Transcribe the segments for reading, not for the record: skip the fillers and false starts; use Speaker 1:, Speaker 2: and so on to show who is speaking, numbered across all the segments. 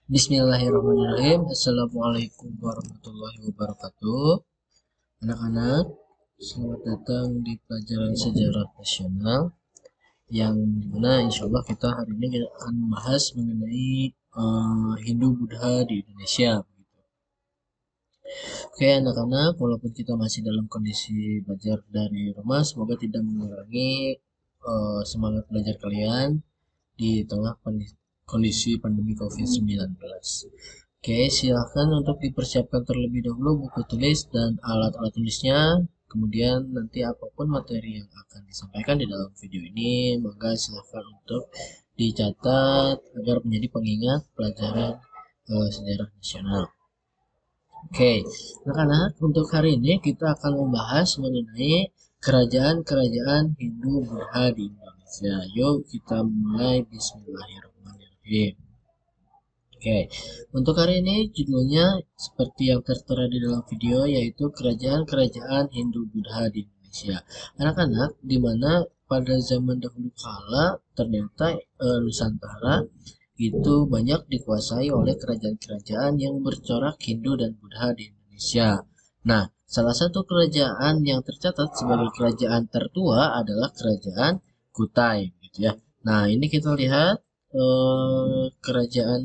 Speaker 1: Bismillahirrahmanirrahim. Assalamualaikum warahmatullahi wabarakatuh. Anak-anak, selamat datang di pelajaran sejarah nasional yang dimana insya Allah kita hari ini akan membahas mengenai Hindu Buddha di Indonesia. Oke anak-anak, walaupun kita masih dalam kondisi belajar dari rumah, semoga tidak mengurangi semangat belajar kalian di tengah kondisi pandemi COVID-19. Oke, silahkan untuk dipersiapkan terlebih dahulu buku tulis dan alat-alat tulisnya. Kemudian nanti apapun materi yang akan disampaikan di dalam video ini, maka silahkan untuk dicatat agar menjadi pengingat pelajaran sejarah nasional. Oke, anak-anak, untuk hari ini kita akan membahas mengenai kerajaan-kerajaan Hindu Buddha di Indonesia. Yuk kita mulai. Bismillahirrahmanirrahim. Oke, untuk hari ini judulnya seperti yang tertera di dalam video, yaitu kerajaan-kerajaan Hindu Buddha di Indonesia. Anak-anak, di mana pada zaman dahulu kala ternyata Nusantara itu banyak dikuasai oleh kerajaan-kerajaan yang bercorak Hindu dan Buddha di Indonesia. Nah, salah satu kerajaan yang tercatat sebagai kerajaan tertua adalah kerajaan Kutai, gitu ya. Nah, ini kita lihat kerajaan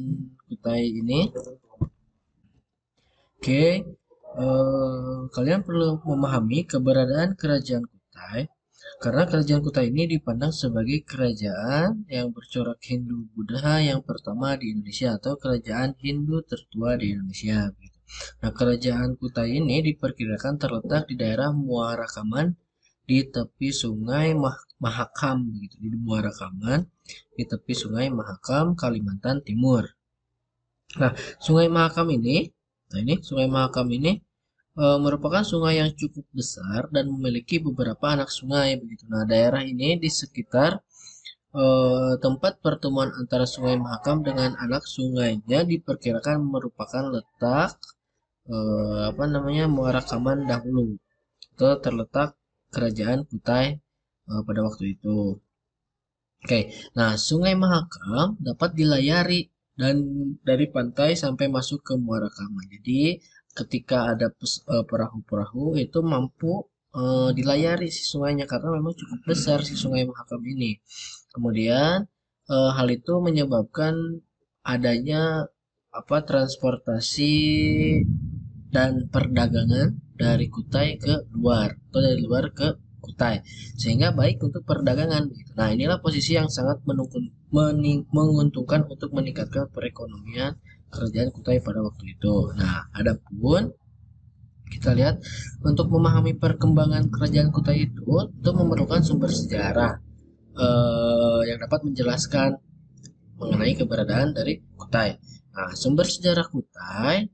Speaker 1: Kutai ini. Oke, kalian perlu memahami keberadaan kerajaan Kutai karena kerajaan Kutai ini dipandang sebagai kerajaan yang bercorak Hindu Buddha yang pertama di Indonesia atau kerajaan Hindu tertua di Indonesia. Nah, kerajaan Kutai ini diperkirakan terletak di daerah Muara Kaman di tepi Sungai Mahakam, begitu, di Muara Kaman di tepi Sungai Mahakam, Kalimantan Timur. Nah, Sungai Mahakam ini, Sungai Mahakam ini merupakan sungai yang cukup besar dan memiliki beberapa anak sungai begitu. Nah, daerah ini di sekitar tempat pertemuan antara Sungai Mahakam dengan anak sungainya diperkirakan merupakan letak Muara Kaman dahulu. Itu terletak kerajaan Kutai pada waktu itu. Oke, nah Sungai Mahakam dapat dilayari dan dari pantai sampai masuk ke Muara Kaman. Jadi ketika ada perahu-perahu itu mampu dilayari si sungainya karena memang cukup besar si Sungai Mahakam ini. Kemudian hal itu menyebabkan adanya transportasi dan perdagangan dari Kutai ke luar atau dari luar ke Kutai sehingga baik untuk perdagangan gitu. Nah, inilah posisi yang sangat menguntungkan untuk meningkatkan perekonomian kerajaan Kutai pada waktu itu. Nah, adapun kita lihat untuk memahami perkembangan kerajaan Kutai itu memerlukan sumber sejarah yang dapat menjelaskan mengenai keberadaan dari Kutai. Nah, sumber sejarah Kutai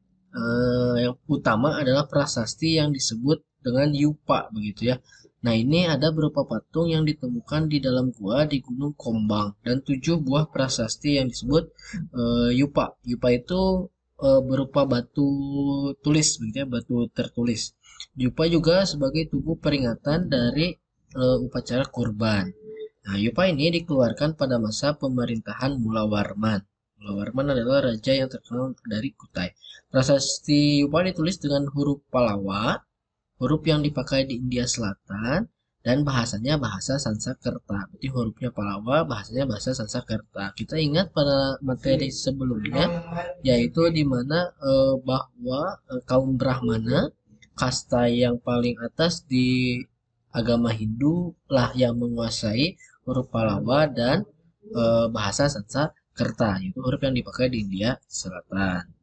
Speaker 1: yang utama adalah prasasti yang disebut dengan Yupa begitu ya. Nah, ini ada beberapa patung yang ditemukan di dalam gua di Gunung Kombang dan 7 buah prasasti yang disebut Yupa. Yupa itu berupa batu tulis begitu ya, batu tertulis. Yupa juga sebagai tubuh peringatan dari upacara kurban. Nah, Yupa ini dikeluarkan pada masa pemerintahan Mula Warman. Mula Warman adalah raja yang terkenal dari Kutai. Prasasti Yupa ditulis dengan huruf Palawa, huruf yang dipakai di India Selatan, dan bahasanya bahasa Sanskerta. Berarti hurufnya Palawa, bahasanya bahasa Sanskerta. Kita ingat pada materi sebelumnya, yaitu di mana bahwa kaum Brahmana, kasta yang paling atas di agama Hindu lah yang menguasai huruf Palawa dan bahasa Sanskerta, yaitu huruf yang dipakai di India Selatan.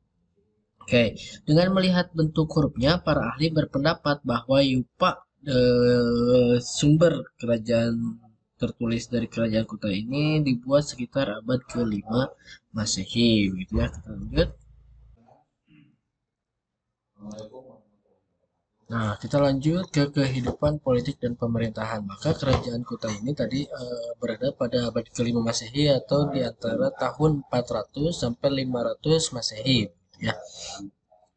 Speaker 1: Oke, dengan melihat bentuk hurufnya, para ahli berpendapat bahwa Yupa sumber kerajaan tertulis dari kerajaan Kutai ini dibuat sekitar abad ke-5 Masehi, begitu ya. Kita lanjut. Nah, kita lanjut ke kehidupan politik dan pemerintahan. Maka kerajaan Kutai ini tadi berada pada abad ke-5 Masehi atau di antara tahun 400 sampai 500 Masehi, ya.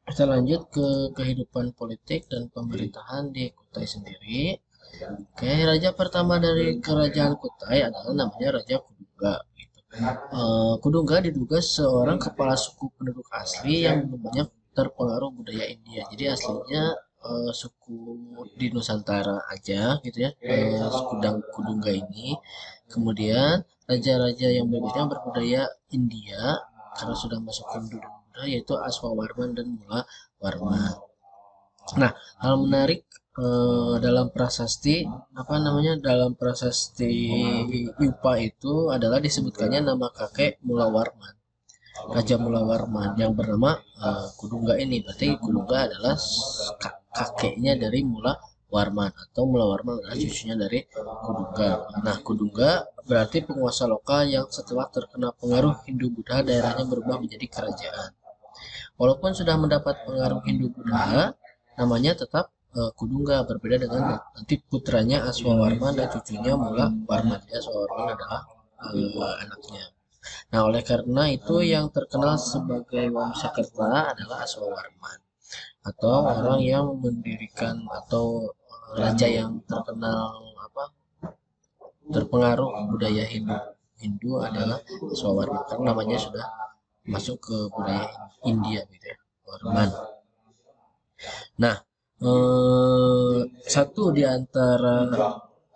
Speaker 1: Kita lanjut ke kehidupan politik dan pemerintahan di Kutai sendiri. Oke, raja pertama dari kerajaan Kutai adalah namanya Raja Kuduga. Kudungga diduga seorang kepala suku penduduk asli yang banyak terpengaruh budaya India. Jadi aslinya suku di Nusantara aja gitu ya, suku Kudungga ini. Kemudian raja-raja yang berikutnya berbudaya India karena sudah masuk ke Hindu yaitu Aswawarman dan Mula Warman. Nah, hal menarik dalam prasasti dalam prasasti Yupa itu adalah disebutkannya nama kakek Mulawarman, Raja Mulawarman yang bernama Kudungga ini. Berarti Kudungga adalah kakeknya dari Mulawarman atau Mulawarman adalah cucunya dari Kudungga. Nah, Kudungga berarti penguasa lokal yang setelah terkena pengaruh Hindu-Buddha daerahnya berubah menjadi kerajaan. Walaupun sudah mendapat pengaruh Hindu-Buddha, namanya tetap Kudungga, berbeda dengan nanti putranya Aswawarman dan cucunya Mula Warman. Aswawarman adalah anaknya. Nah, oleh karena itu yang terkenal sebagai Wamsakerta adalah Aswawarman atau orang yang mendirikan atau raja yang terkenal terpengaruh budaya Hindu adalah Aswawarman karena namanya sudah masuk ke budaya India gitu ya, Warman. Nah, satu di antara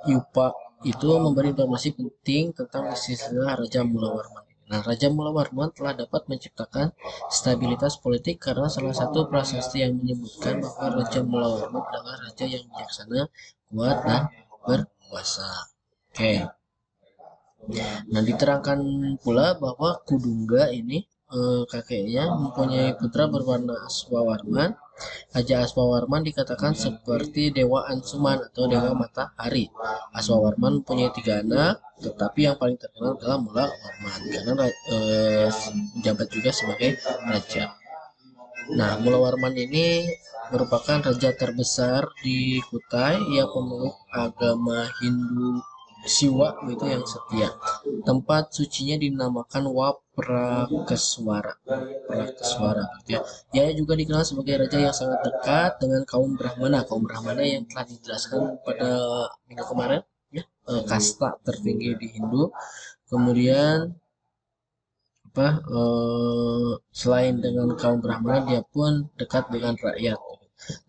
Speaker 1: Yupa itu memberi informasi penting tentang istilah Raja Mulawarman. Nah, Raja Mulawarman telah dapat menciptakan stabilitas politik karena salah satu prasasti yang menyebutkan bahwa Raja Mulawarman adalah raja yang bijaksana, kuat, dan berkuasa. Oke. Nah, diterangkan pula bahwa Kudungga ini kakeknya mempunyai putra berwarna Aswawarman. Raja Aswawarman dikatakan seperti Dewa Ansuman atau Dewa Matahari. Aswawarman mempunyai 3 anak, tetapi yang paling terkenal adalah Mulawarman karena menjabat juga sebagai raja. Nah, Mulawarman ini merupakan raja terbesar di Kutai yang pemeluk agama Hindu Siwa itu yang setia. Tempat sucinya dinamakan Waprakeswara. Gitu ya. Ia juga dikenal sebagai raja yang sangat dekat dengan kaum Brahmana. Kaum Brahmana yang telah dijelaskan pada minggu kemarin, ya, kasta tertinggi di Hindu. Kemudian selain dengan kaum Brahmana, dia pun dekat dengan rakyat.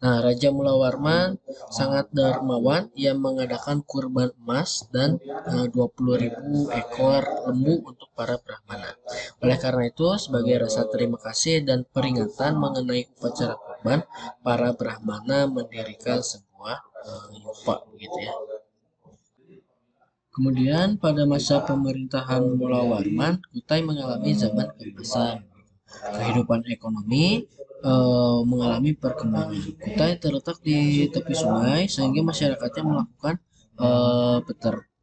Speaker 1: Nah, Raja Mulawarman sangat dermawan. Ia mengadakan kurban emas dan 20.000 ekor lembu untuk para Brahmana. Oleh karena itu, sebagai rasa terima kasih dan peringatan mengenai upacara kurban, para Brahmana mendirikan sebuah yupa gitu ya. Kemudian pada masa pemerintahan Mulawarman, Kutai mengalami zaman keemasan. Kehidupan ekonomi mengalami perkembangan. Kutai terletak di tepi sungai sehingga masyarakatnya melakukan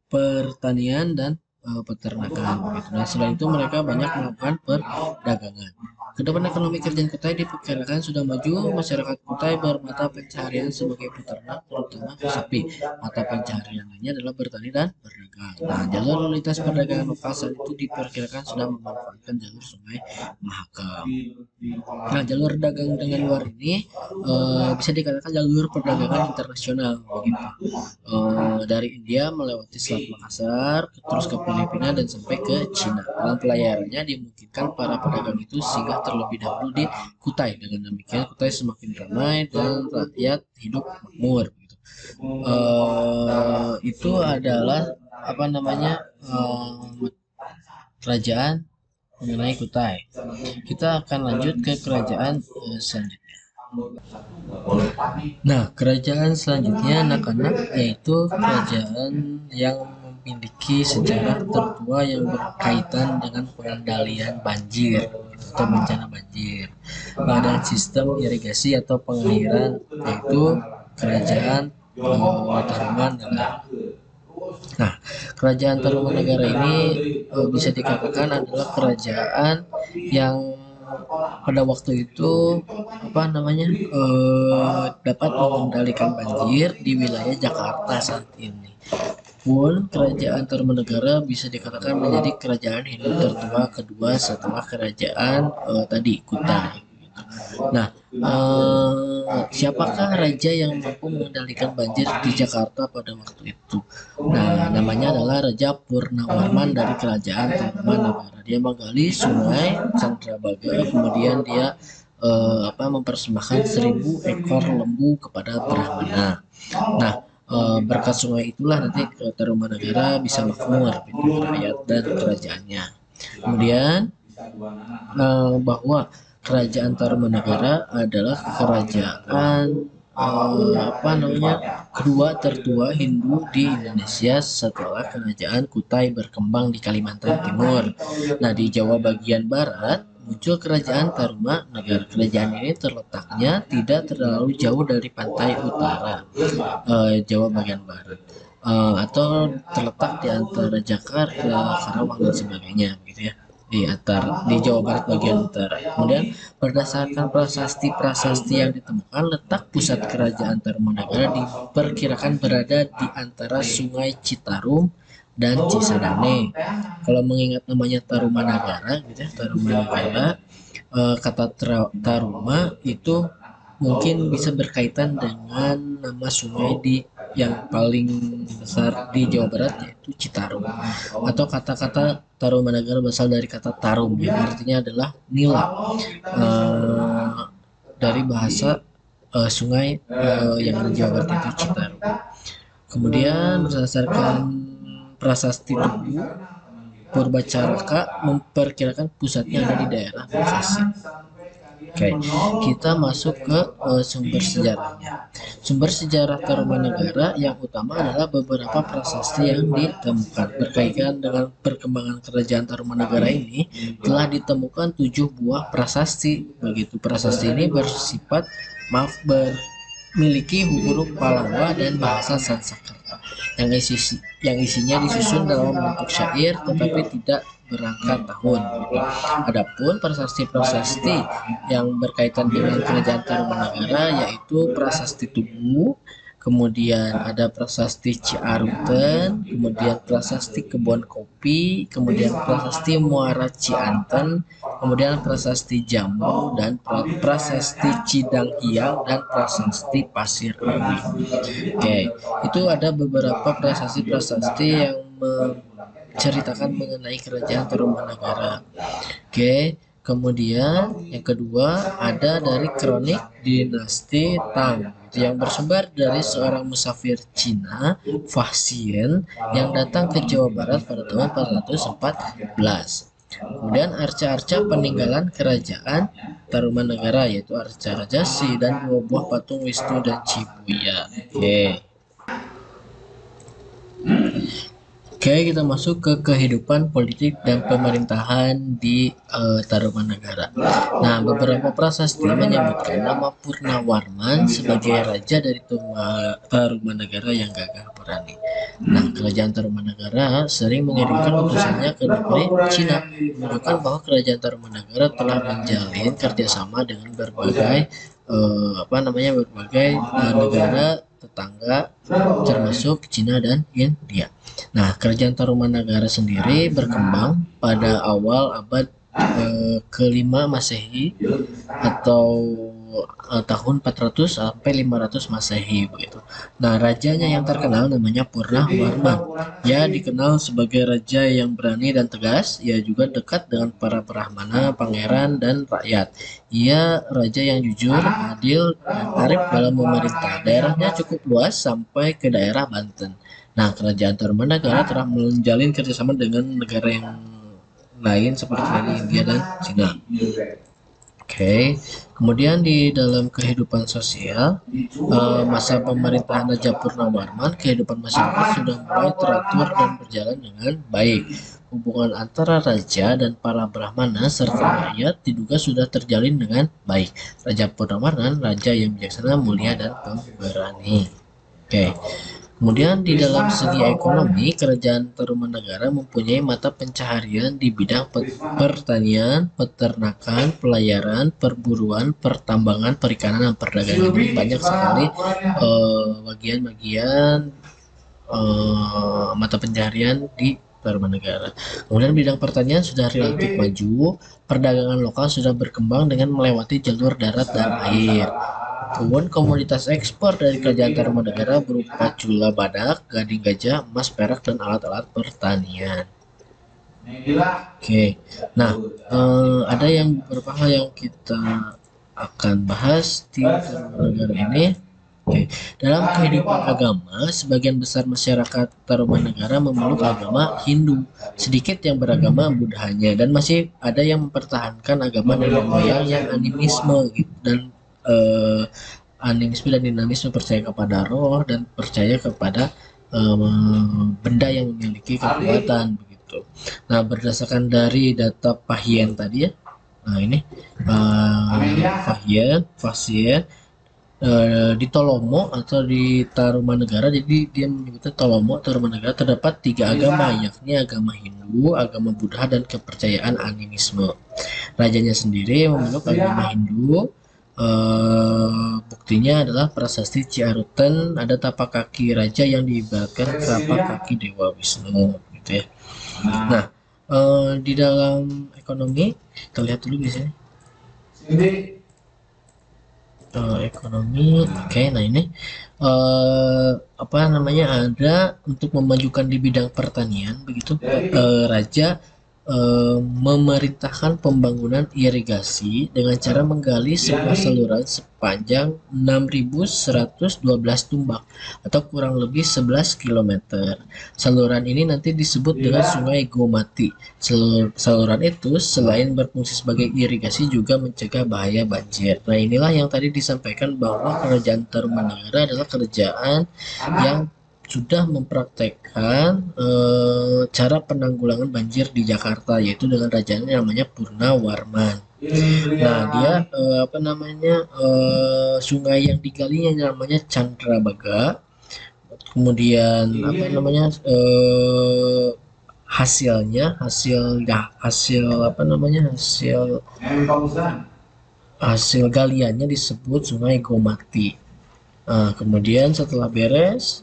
Speaker 1: pertanian dan peternakan. Gitu. Nah, selain itu mereka banyak melakukan perdagangan. Kedepan ekonomi kerjaan Kutai diperkirakan sudah maju. Masyarakat Kutai bermata pencaharian sebagai peternak, terutama sapi. Mata pencaharian lainnya adalah bertani dan berdagang. Nah, jalur lalu lintas perdagangan lokal saat itu diperkirakan sudah memanfaatkan jalur sungai Mahakam. Nah, jalur dagang dengan luar ini bisa dikatakan jalur perdagangan internasional begitu. Dari India melewati Selat Makassar, terus ke Filipina dan sampai ke Cina. Dalam pelayarannya dimungkinkan para pedagang itu singgah terlebih dahulu di Kutai. Dengan demikian Kutai semakin ramai dan rakyat hidup makmur. Gitu. Itu adalah kerajaan mengenai Kutai. Kita akan lanjut ke kerajaan selanjutnya. Nah, kerajaan selanjutnya anak-anak yaitu kerajaan yang memiliki sejarah tertua yang berkaitan dengan pengendalian banjir atau bencana banjir pada sistem irigasi atau pengairan, yaitu kerajaan Tarumanegara. Nah, kerajaan Tarumanegara ini bisa dikatakan adalah kerajaan yang pada waktu itu dapat mengendalikan banjir di wilayah Jakarta saat ini. Pun kerajaan Tarumanegara bisa dikatakan menjadi kerajaan Hindu tertua kedua setelah kerajaan tadi Kutai. Nah, siapakah raja yang mampu mengendalikan banjir di Jakarta pada waktu itu? Nah, namanya adalah Raja Purnawarman dari Kerajaan Tarumanagara. Dia menggali sungai Candrabaga, kemudian dia mempersembahkan 1.000 ekor lembu kepada Brahmana. Nah, berkat sungai itulah nanti Tarumanagara bisa makmur gitu, rakyat dan kerajaannya. Kemudian bahwa Kerajaan Tarumanagara adalah kerajaan kedua tertua Hindu di Indonesia setelah Kerajaan Kutai berkembang di Kalimantan Timur. Nah, di Jawa bagian barat muncul Kerajaan Tarumanagara. Kerajaan ini terletaknya tidak terlalu jauh dari pantai utara Jawa bagian barat, atau terletak di antara Jakarta, Karawang dan sebagainya, gitu ya, di Jawa Barat bagian utara. Kemudian berdasarkan prasasti-prasasti yang ditemukan, letak pusat Kerajaan Tarumanagara diperkirakan berada di antara Sungai Citarum dan Cisadane. Kalau mengingat namanya Tarumanagara, gitu ya, Tarumanagara, kata Taruma itu mungkin bisa berkaitan dengan nama sungai yang paling besar di Jawa Barat, yaitu Citarum, atau kata-kata Tarumanagara berasal dari kata tarum yang artinya adalah nila, dari bahasa sungai yang ada di Jawa Barat itu Citarum. Kemudian berdasarkan prasasti Tugu, Purbacaraka memperkirakan pusatnya ada di daerah Bekasi. Oke, kita masuk ke sumber sejarahnya. Sumber sejarah Tarumanagara yang utama adalah beberapa prasasti yang ditemukan. Berkaitan dengan perkembangan Kerajaan Tarumanagara ini, telah ditemukan 7 buah prasasti. Begitu prasasti ini memiliki huruf Palawa dan bahasa Sanskerta yang isinya disusun dalam bentuk syair tetapi tidak berangkat tahun. Adapun prasasti-prasasti yang berkaitan dengan Kerajaan Tarumanagara yaitu prasasti Tugu, kemudian ada prasasti Ciaruten, kemudian prasasti Kebon Kopi, kemudian prasasti Muara Cianten, kemudian prasasti Jambu, dan prasasti Cidang Hiang, dan prasasti Pasir Awi. Oke, itu ada beberapa prasasti-prasasti yang menceritakan mengenai Kerajaan Tarumanagara. Oke, kemudian yang kedua ada dari kronik dinasti Tang yang bersumber dari seorang musafir Cina, Faxien, yang datang ke Jawa Barat pada tahun 414. Kemudian arca-arca peninggalan Kerajaan Tarumanagara, yaitu arca Rajasi dan 2 buah patung Wisnu dan Cibuya. Oke, kita masuk ke kehidupan politik dan pemerintahan di Tarumanagara. Nah, beberapa prasasti menyebutkan nama Purnawarman sebagai raja dari Tarumanagara yang gagah berani. Nah, Kerajaan Tarumanagara sering mengirimkan utusannya ke negeri Cina, menunjukkan bahwa Kerajaan Tarumanagara telah menjalin kerjasama dengan berbagai negara tetangga termasuk Cina dan India. Nah, Kerajaan Tarumanagara sendiri berkembang pada awal abad ke-5 Masehi atau tahun 400 sampai 500 Masehi begitu. Nah, rajanya yang terkenal namanya Purnawarman. Ia dikenal sebagai raja yang berani dan tegas. Ia juga dekat dengan para brahmana, pangeran, dan rakyat. Ia raja yang jujur, adil, dan arif dalam memerintah. Daerahnya cukup luas sampai ke daerah Banten. Nah, Kerajaan Tarumanagara telah menjalin kerjasama dengan negara yang lain seperti dari India dan Cina. Oke, kemudian di dalam kehidupan sosial, masa pemerintahan Raja Purnawarman, kehidupan masyarakat sudah mulai teratur dan berjalan dengan baik. Hubungan antara raja dan para brahmana serta rakyat diduga sudah terjalin dengan baik. Raja Purnawarman, raja yang bijaksana, mulia, dan pemberani. Oke. Kemudian di dalam segi ekonomi, Kerajaan Tarumanagara mempunyai mata pencaharian di bidang pertanian, peternakan, pelayaran, perburuan, pertambangan, perikanan, dan perdagangan. Banyak sekali bagian-bagian mata pencaharian di Tarumanegara. Kemudian bidang pertanian sudah relatif maju, perdagangan lokal sudah berkembang dengan melewati jalur darat dan air. Kemudian komoditas ekspor dari kerajaan Tarumanegara berupa cula badak, gading gajah, emas, perak, dan alat-alat pertanian. Oke, nah ada yang beberapa hal yang kita akan bahas di Tarumanegara ini. Oke, dalam kehidupan agama, sebagian besar masyarakat Tarumanegara memeluk agama Hindu, sedikit yang beragama Buddhanya, dan masih ada yang mempertahankan agama nenek moyang yang animisme gitu, dan animisme dan dinamisme, percaya kepada roh dan percaya kepada benda yang memiliki kekuatan begitu. Nah, berdasarkan dari data Pahien tadi ya, nah ini Pahien di Tolomo atau di Tarumanegara, jadi dia menyebutnya Tolomo Tarumanegara, terdapat 3 agama, yakni agama Hindu, agama Buddha, dan kepercayaan animisme. Rajanya sendiri memeluk agama Hindu. Buktinya adalah prasasti Ciaruten, ada tapak kaki raja yang diibaratkan tapak kaki Dewa Wisnu gitu ya. Nah, di dalam ekonomi kita lihat dulu di sini. Ekonomi, oke. Nah ini apa namanya, ada untuk memajukan di bidang pertanian begitu. Raja memerintahkan pembangunan irigasi dengan cara menggali sebuah saluran sepanjang 6.112 tumbak atau kurang lebih 11 km. Saluran ini nanti disebut dengan Sungai Gomati. Saluran itu selain berfungsi sebagai irigasi juga mencegah bahaya banjir. Nah, inilah yang tadi disampaikan bahwa kerajaan Tarumanegara adalah kerajaan yang sudah mempraktekkan cara penanggulangan banjir di Jakarta, yaitu dengan rajanya namanya Purnawarman. Nah, dia apa namanya, sungai yang digalinya namanya Candrabaga. Kemudian apa namanya, hasil apa namanya, hasil galiannya disebut Sungai Gomati. Kemudian setelah beres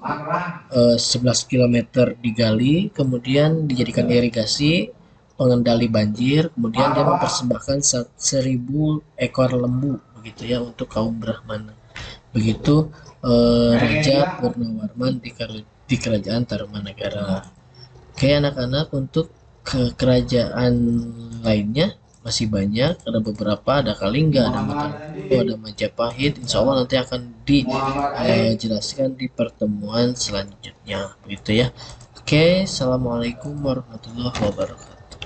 Speaker 1: 11 km digali, kemudian dijadikan irigasi, pengendali banjir, kemudian dia mempersembahkan 1.000 ekor lembu begitu ya untuk kaum Brahmana. Begitu Raja Purnawarman di kerajaan Tarumanegara. Oke anak-anak, untuk kerajaan lainnya masih banyak, ada beberapa, ada Kalingga, ada Mataram, ada Majapahit. Insya Allah nanti akan dijelaskan di pertemuan selanjutnya begitu ya. Oke, assalamualaikum warahmatullahi wabarakatuh.